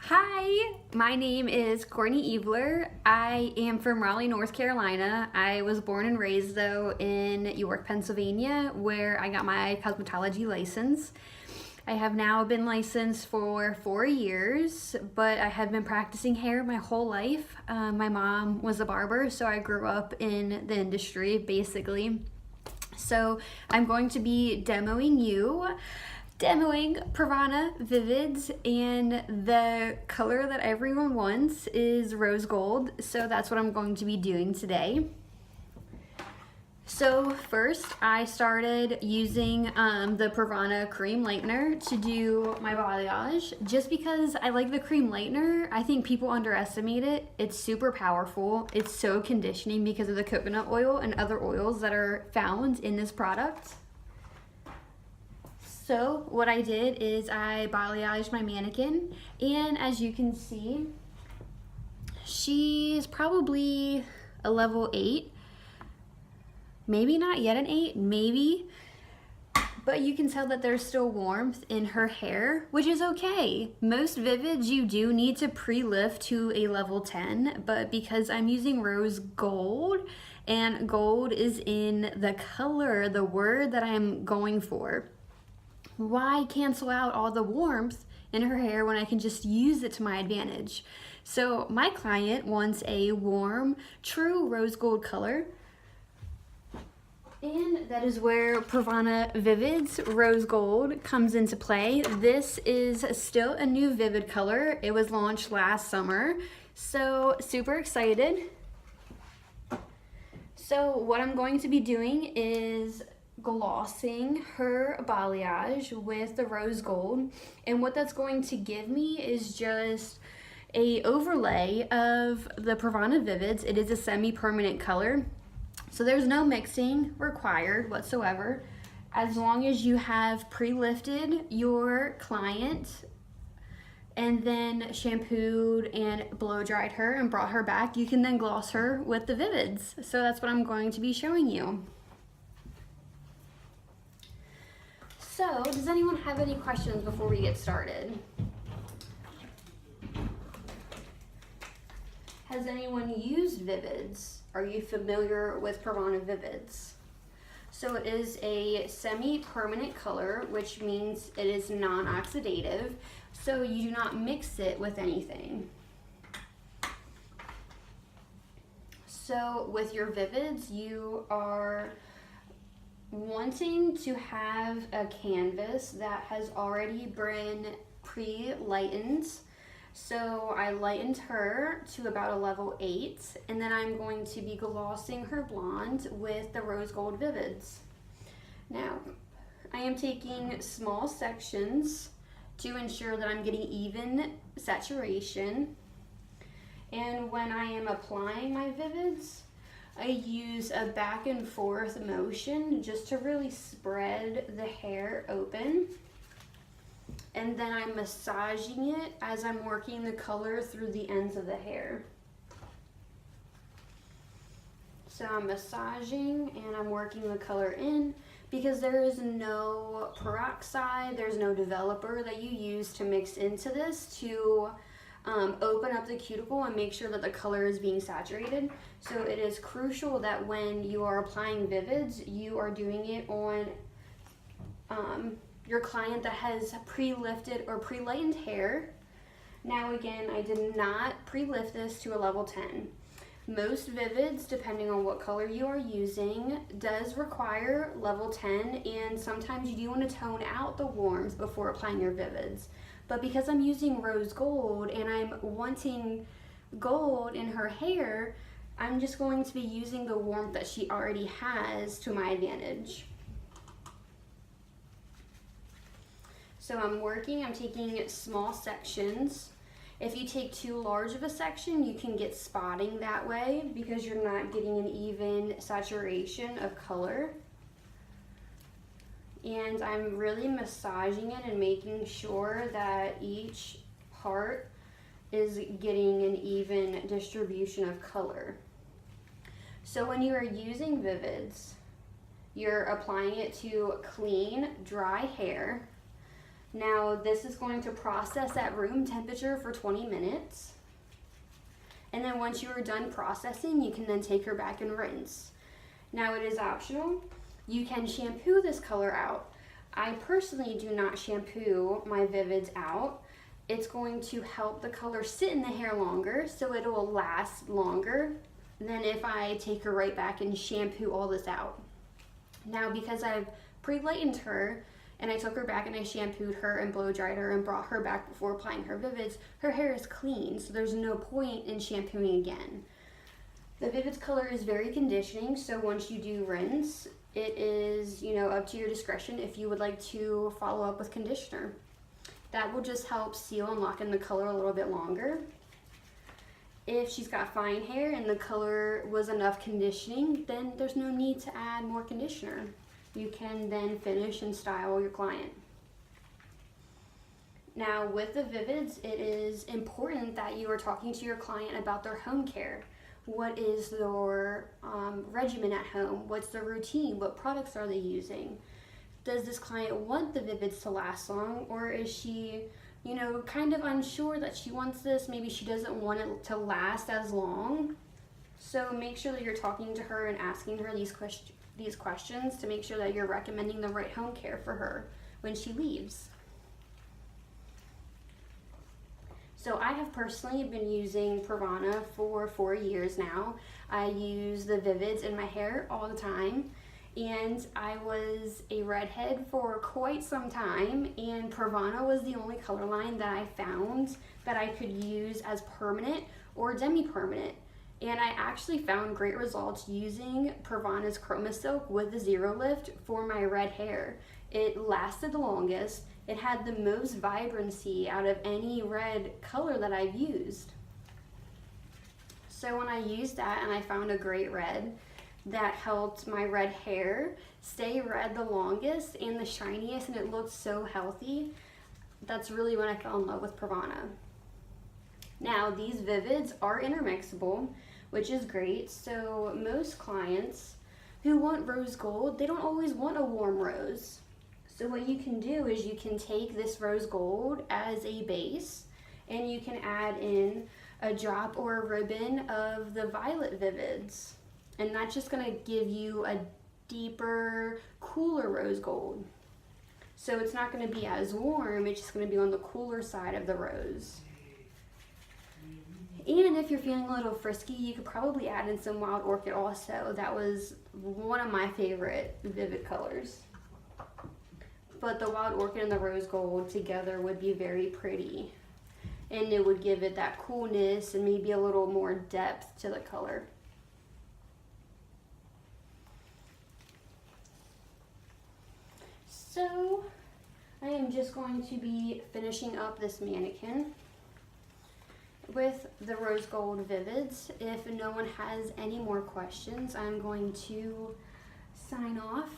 Hi, my name is Courtney Eveler. I am from Raleigh, North Carolina. I was born and raised though in York, Pennsylvania, where I got my cosmetology license. I have now been licensed for 4 years, but I have been practicing hair my whole life. My mom was a barber, so I grew up in the industry basically. So I'm going to be demoing Pravana Vivids, and the color that everyone wants is rose gold, so that's what I'm going to be doing today. So first I started using the Pravana cream lightener to do my balayage just because I like the cream lightener. I think people underestimate it. It's super powerful. It's so conditioning because of the coconut oil and other oils that are found in this product. So what I did is I balayaged my mannequin, and as you can see, she's probably a level 8. Maybe not yet an 8, maybe. But you can tell that there's still warmth in her hair, which is okay. Most Vivids you do need to pre-lift to a level 10, but because I'm using rose gold, and gold is in the color, the word that I'm going for, why cancel out all the warmth in her hair when I can just use it to my advantage? So my client wants a warm, true rose gold color. And that is where Pravana Vivids Rose Gold comes into play. This is still a new Vivid color. It was launched last summer, so super excited. So what I'm going to be doing is glossing her balayage with the rose gold, and what that's going to give me is just a overlay of the Pravana Vivids. It is a semi-permanent color, so there's no mixing required whatsoever. As long as you have pre-lifted your client and then shampooed and blow dried her and brought her back, you can then gloss her with the Vivids. So that's what I'm going to be showing you. So, does anyone have any questions before we get started? Has anyone used Vivids? Are you familiar with Pravana Vivids? So it is a semi-permanent color, which means it is non-oxidative, so you do not mix it with anything. So with your Vivids, you are wanting to have a canvas that has already been pre-lightened. So I lightened her to about a level 8, and then I'm going to be glossing her blonde with the rose gold Vivids. Now, I am taking small sections to ensure that I'm getting even saturation. And when I am applying my Vivids, I use a back and forth motion just to really spread the hair open. And then I'm massaging it as I'm working the color through the ends of the hair. So I'm massaging and I'm working the color in, because there is no peroxide, there's no developer that you use to mix into this to open up the cuticle and make sure that the color is being saturated. So it is crucial that when you are applying Vivids, you are doing it on your client that has pre-lifted or pre-lightened hair. Now again, I did not pre-lift this to a level 10. Most Vivids, depending on what color you are using, does require level 10, and sometimes you do want to tone out the warmth before applying your Vivids. But because I'm using rose gold and I'm wanting gold in her hair, I'm just going to be using the warmth that she already has to my advantage. So I'm taking small sections. If you take too large of a section, you can get spotting that way because you're not getting an even saturation of color. And I'm really massaging it and making sure that each part is getting an even distribution of color. So when you are using Vivids, you're applying it to clean, dry hair. Now this is going to process at room temperature for 20 minutes. And then once you are done processing, you can then take her back and rinse. Now it is optional. You can shampoo this color out. I personally do not shampoo my Vivids out. It's going to help the color sit in the hair longer, so it will last longer than if I take her right back and shampoo all this out. Now because I've pre-lightened her, and I took her back and I shampooed her and blow dried her and brought her back before applying her Vivids, her hair is clean, so there's no point in shampooing again. The Vivids color is very conditioning, so once you do rinse, it is, up to your discretion if you would like to follow up with conditioner. That will just help seal and lock in the color a little bit longer. If she's got fine hair and the color was enough conditioning, then there's no need to add more conditioner. You can then finish and style your client. Now with the Vivids, it is important that you are talking to your client about their home care. What is their regimen at home? What's their routine? What products are they using? Does this client want the Vivids to last long, or is she, kind of unsure that she wants this? Maybe she doesn't want it to last as long. So make sure that you're talking to her and asking her these questions to make sure that you're recommending the right home care for her when she leaves. So I have personally been using Pravana for 4 years now. I use the Vivids in my hair all the time, and I was a redhead for quite some time, and Pravana was the only color line that I found that I could use as permanent or demi-permanent. And I actually found great results using Pravana's Chroma Silk with the Zero Lift for my red hair. It lasted the longest. It had the most vibrancy out of any red color that I've used. So when I used that and I found a great red that helped my red hair stay red the longest and the shiniest, and it looked so healthy, that's really when I fell in love with Pravana. Now these Vivids are intermixable, which is great. So most clients who want rose gold, they don't always want a warm rose. So what you can do is you can take this rose gold as a base, and you can add in a drop or a ribbon of the violet Vivids. And that's just gonna give you a deeper, cooler rose gold. So it's not gonna be as warm, it's just gonna be on the cooler side of the rose. And if you're feeling a little frisky, you could probably add in some wild orchid also. That was one of my favorite Vivid colors. But the wild orchid and the rose gold together would be very pretty. And it would give it that coolness and maybe a little more depth to the color. So I am just going to be finishing up this mannequin with the rose gold Vivids. If no one has any more questions, I'm going to sign off.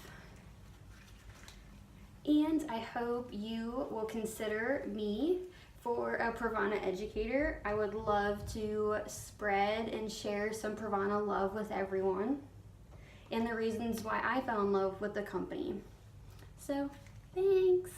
And I hope you will consider me for a Pravana educator. I would love to spread and share some Pravana love with everyone and the reasons why I fell in love with the company. So, thanks.